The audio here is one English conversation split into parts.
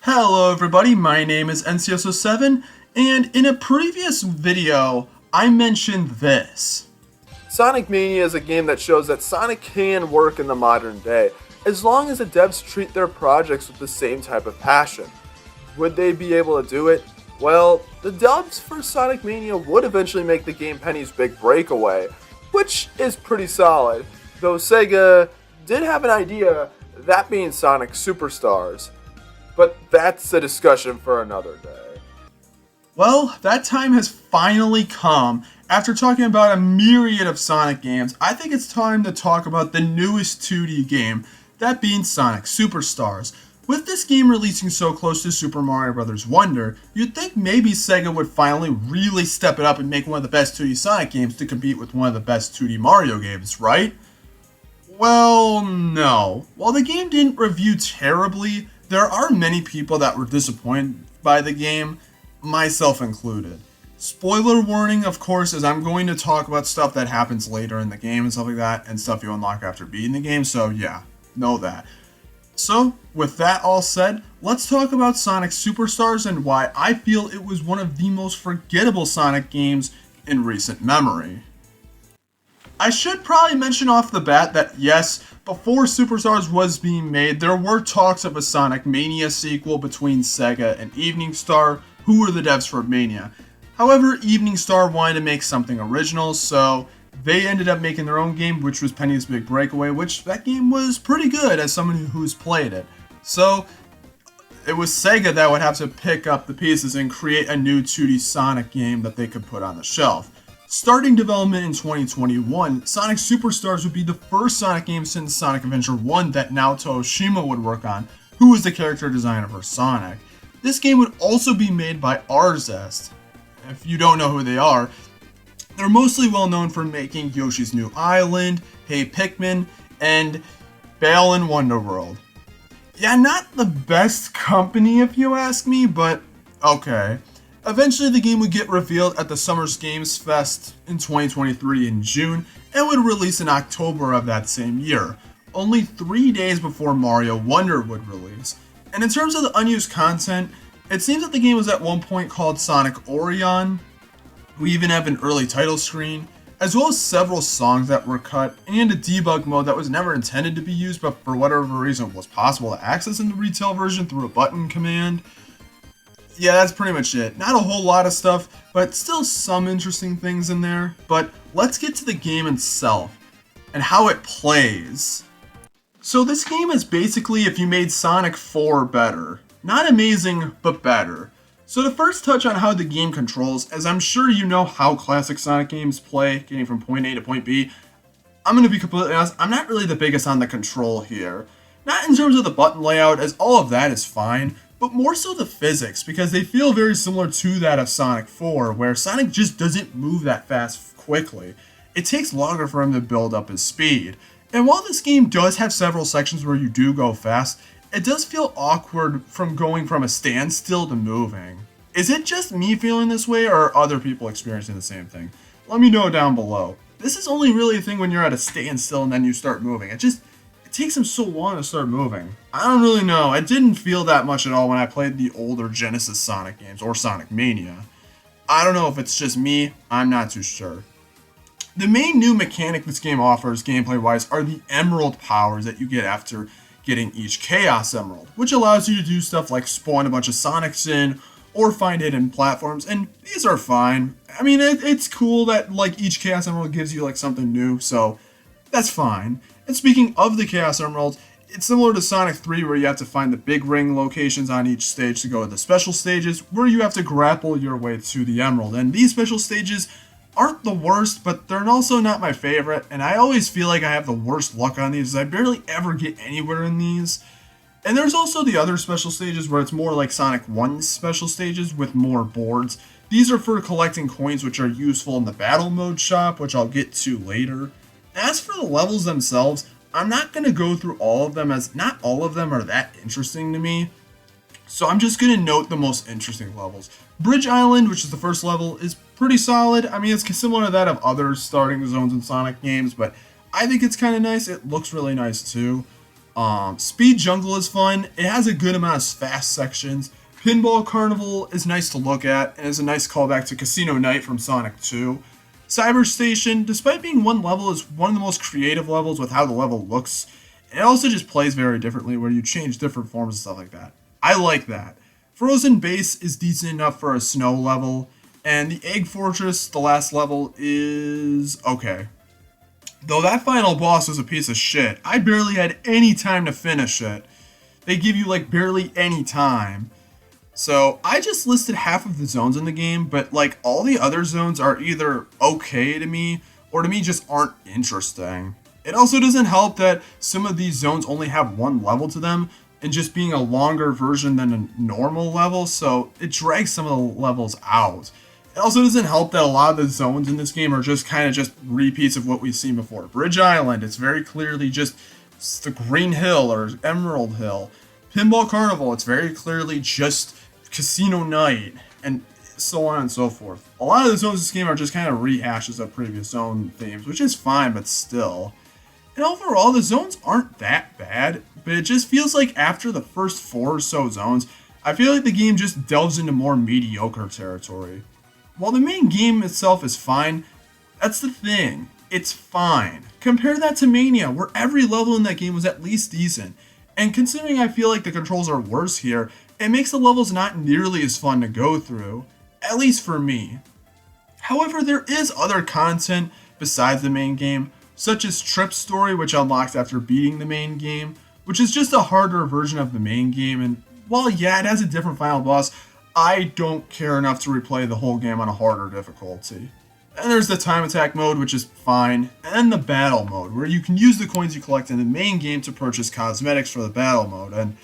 Hello everybody, my name is NCSO7, and in a previous video, I mentioned this. Sonic Mania is a game that shows that Sonic can work in the modern day, as long as the devs treat their projects with the same type of passion. Would they be able to do it? Well, the dubs for Sonic Mania would eventually make the game Penny's big breakaway, which is pretty solid, though Sega did have an idea, that being Sonic Superstars. But that's a discussion for another day. Well, that time has finally come. After talking about a myriad of Sonic games, I think it's time to talk about the newest 2D game, that being Sonic Superstars. With this game releasing so close to Super Mario Bros. Wonder, you'd think maybe Sega would finally really step it up and make one of the best 2D Sonic games to compete with one of the best 2D Mario games, right? Well, no. While the game didn't review terribly, there are many people that were disappointed by the game, myself included. Spoiler warning, of course, as I'm going to talk about stuff that happens later in the game and stuff like that, and stuff you unlock after beating the game, so yeah, know that. So, with that all said, let's talk about Sonic Superstars and why I feel it was one of the most forgettable Sonic games in recent memory. I should probably mention off the bat that yes, before Superstars was being made, there were talks of a Sonic Mania sequel between Sega and Evening Star, who were the devs for Mania. However, Evening Star wanted to make something original, so they ended up making their own game, which was Penny's Big Breakaway, which that game was pretty good as someone who's played it. So, it was Sega that would have to pick up the pieces and create a new 2D Sonic game that they could put on the shelf. Starting development in 2021, Sonic Superstars would be the first Sonic game since Sonic Adventure 1 that Naoto Oshima would work on, who was the character designer for Sonic. This game would also be made by Arzest. If you don't know who they are, they're mostly well known for making Yoshi's New Island, Hey Pikmin, and Balan Wonderworld. Yeah, not the best company if you ask me, but okay. Eventually, the game would get revealed at the Summer Games Fest in 2023 in June and would release in October of that same year, only 3 days before Mario Wonder would release. And in terms of the unused content, it seems that the game was at one point called Sonic Orion. We even have an early title screen, as well as several songs that were cut, and a debug mode that was never intended to be used, but for whatever reason was possible to access in the retail version through a button command. Yeah, that's pretty much it. Not a whole lot of stuff, but still some interesting things in there. But let's get to the game itself and how it plays. So this game is basically if you made Sonic 4 better. Not amazing, but better. So to first touch on how the game controls, as I'm sure you know how classic Sonic games play, getting from point A to point B, I'm going to be completely honest, I'm not really the biggest on the control here. Not in terms of the button layout, as all of that is fine, but more so the physics, because they feel very similar to that of Sonic 4, where Sonic just doesn't move that fast quickly. It takes longer for him to build up his speed. And while this game does have several sections where you do go fast, it does feel awkward from going from a standstill to moving. Is it just me feeling this way, or are other people experiencing the same thing? Let me know down below. This is only really a thing when you're at a standstill and then you start moving. It takes him so long to start moving. I don't really know. It didn't feel that much at all when I played the older Genesis Sonic games or Sonic Mania. I don't know if it's just me. I'm not too sure. The main new mechanic this game offers gameplay-wise are the Emerald powers that you get after getting each Chaos Emerald, which allows you to do stuff like spawn a bunch of Sonics in or find hidden platforms, and these are fine. I mean, it's cool that like each Chaos Emerald gives you like something new, so that's fine. And speaking of the Chaos Emeralds, it's similar to Sonic 3 where you have to find the big ring locations on each stage to go to the special stages where you have to grapple your way to the Emerald. And these special stages aren't the worst, but they're also not my favorite, and I always feel like I have the worst luck on these, as I barely ever get anywhere in these. And there's also the other special stages where it's more like Sonic 1's special stages with more boards. These are for collecting coins which are useful in the battle mode shop, which I'll get to later. As for the levels themselves, I'm not going to go through all of them as not all of them are that interesting to me. So I'm just going to note the most interesting levels. Bridge Island, which is the first level, is pretty solid. I mean, it's similar to that of other starting zones in Sonic games, but I think it's kind of nice. It looks really nice too. Speed Jungle is fun. It has a good amount of fast sections. Pinball Carnival is nice to look at and is a nice callback to Casino Night from Sonic 2. Cyber Station, despite being one level, is one of the most creative levels with how the level looks. It also just plays very differently where you change different forms and stuff like that. I like that. Frozen Base is decent enough for a snow level, and the Egg Fortress, the last level, is okay. Though that final boss was a piece of shit. I barely had any time to finish it. They give you like barely any time. So I just listed half of the zones in the game, but like all the other zones are either okay to me or to me just aren't interesting. It also doesn't help that some of these zones only have one level to them and just being a longer version than a normal level, so it drags some of the levels out. It also doesn't help that a lot of the zones in this game are just kind of just repeats of what we've seen before. Bridge Island, it's very clearly just the Green Hill or Emerald Hill. Pinball Carnival, it's very clearly just Casino Night, and so on and so forth. A lot of the zones in this game are just kind of rehashes of previous zone themes, which is fine, but still. And overall, the zones aren't that bad, but it just feels like after the first 4 or so zones, I feel like the game just delves into more mediocre territory. While the main game itself is fine, that's the thing. It's fine. Compare that to Mania, where every level in that game was at least decent. And considering I feel like the controls are worse here, it makes the levels not nearly as fun to go through. At least for me. However, there is other content besides the main game, such as Trip's story, which unlocks after beating the main game, which is just a harder version of the main game, and while yeah, it has a different final boss, I don't care enough to replay the whole game on a harder difficulty. And there's the time attack mode, which is fine, and the battle mode, where you can use the coins you collect in the main game to purchase cosmetics for the battle mode, and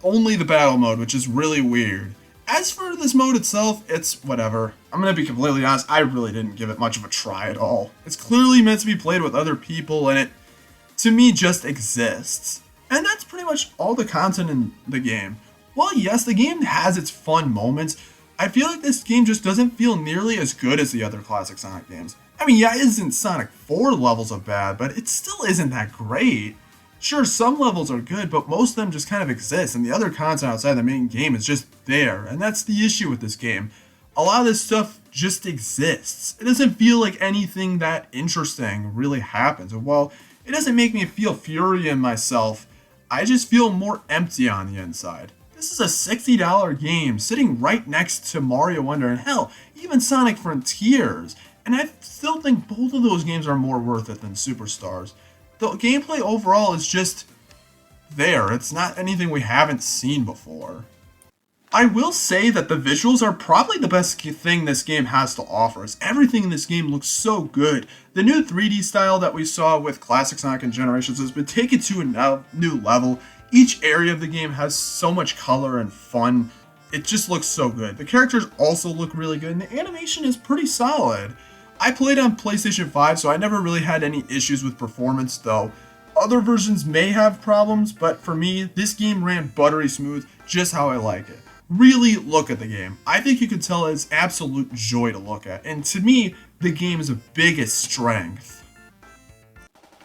only the battle mode, which is really weird. As for this mode itself, it's whatever. I'm gonna be completely honest, I really didn't give it much of a try at all. It's clearly meant to be played with other people, and it, to me, just exists. And that's pretty much all the content in the game. While yes, the game has its fun moments, I feel like this game just doesn't feel nearly as good as the other classic Sonic games. I mean, yeah, it isn't Sonic 4 levels of bad, but it still isn't that great. Sure, some levels are good, but most of them just kind of exist, and the other content outside the main game is just there, and that's the issue with this game. A lot of this stuff just exists. It doesn't feel like anything that interesting really happens, and while it doesn't make me feel fury in myself, I just feel more empty on the inside. This is a $60 game sitting right next to Mario Wonder and hell, even Sonic Frontiers, and I still think both of those games are more worth it than Superstars. The gameplay overall is just there. It's not anything we haven't seen before. I will say that the visuals are probably the best thing this game has to offer, as everything in this game looks so good. The new 3D style that we saw with Classic Sonic and Generations has been taken to a new level. Each area of the game has so much color and fun. It just looks so good. The characters also look really good, and the animation is pretty solid. I played on PlayStation 5, so I never really had any issues with performance, though. Other versions may have problems, but for me, this game ran buttery smooth, just how I like it. Really look at the game. I think you can tell it's absolute joy to look at, and to me, the game's biggest strength.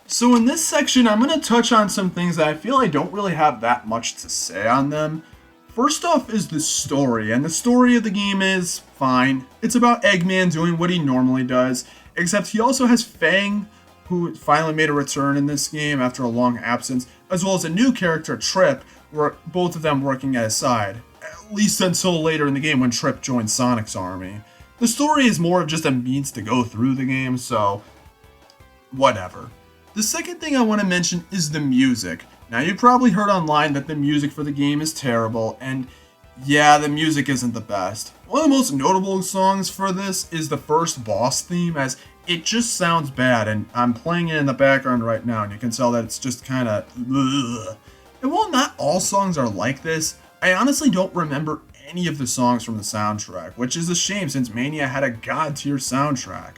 So in this section, I'm going to touch on some things that I feel I don't really have that much to say on them. First off is the story, and the story of the game is fine. It's about Eggman doing what he normally does, except he also has Fang, who finally made a return in this game after a long absence, as well as a new character, Trip, where both of them working at his side, at least until later in the game when Trip joins Sonic's army. The story is more of just a means to go through the game, so whatever. The second thing I want to mention is the music. Now, you probably heard online that the music for the game is terrible, and yeah, the music isn't the best. One of the most notable songs for this is the first boss theme, as it just sounds bad, and I'm playing it in the background right now, and you can tell that it's just kind of ugh. And while not all songs are like this, I honestly don't remember any of the songs from the soundtrack, which is a shame since Mania had a god-tier soundtrack.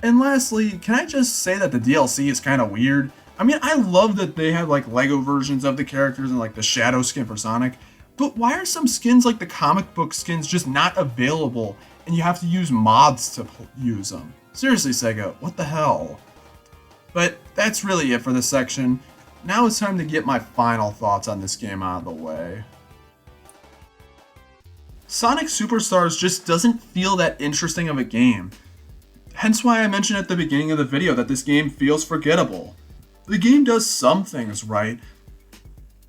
And lastly, can I just say that the DLC is kind of weird? I mean, I love that they have like Lego versions of the characters and like the Shadow skin for Sonic, but why are some skins like the comic book skins just not available and you have to use mods to use them? Seriously, Sega, what the hell? But that's really it for this section. now it's time to get my final thoughts on this game out of the way. Sonic Superstars just doesn't feel that interesting of a game. Hence why I mentioned at the beginning of the video that this game feels forgettable. The game does some things right,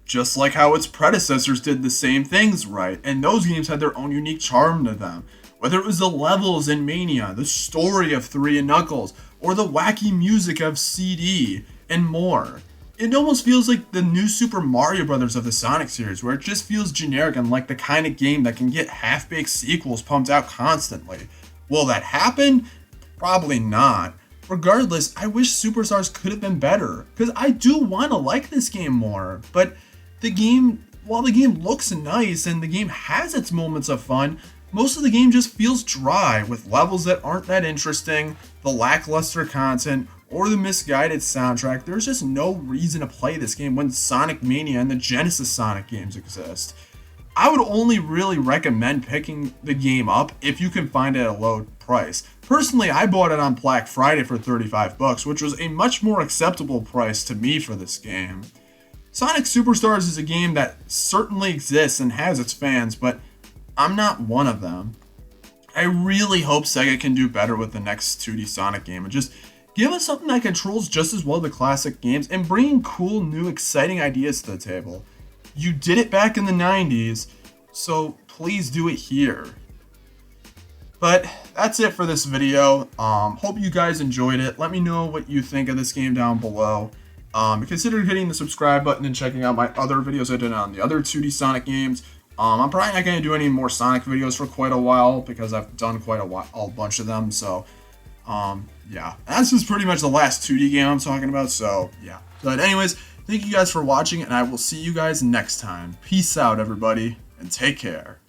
just like how its predecessors did the same things right, and those games had their own unique charm to them. Whether it was the levels in Mania, the story of 3 and Knuckles, or the wacky music of CD, and more. It almost feels like the new Super Mario Bros. Of the Sonic series, where it just feels generic and like the kind of game that can get half-baked sequels pumped out constantly. Will that happen? Probably not. Regardless, I wish Superstars could have been better, because I do want to like this game more, but while the game looks nice and the game has its moments of fun, most of the game just feels dry, with levels that aren't that interesting, the lackluster content, or the misguided soundtrack. There's just no reason to play this game when Sonic Mania and the Genesis Sonic games exist. I would only really recommend picking the game up if you can find it at a low price. Personally, I bought it on Black Friday for $35, which was a much more acceptable price to me for this game. Sonic Superstars is a game that certainly exists and has its fans, but I'm not one of them. I really hope Sega can do better with the next 2D Sonic game and just give us something that controls just as well the classic games and bring cool, new, exciting ideas to the table. You did it back in the 90s, so please do it here. But that's it for this video. Hope you guys enjoyed it. Let me know what you think of this game down below. Consider hitting the subscribe button and checking out my other videos I did on the other 2D Sonic games. I'm probably not going to do any more Sonic videos for quite a while because I've done a bunch of them. So, yeah, that's just pretty much the last 2D game I'm talking about. So, yeah. But anyways, thank you guys for watching, and I will see you guys next time. Peace out, everybody, and take care.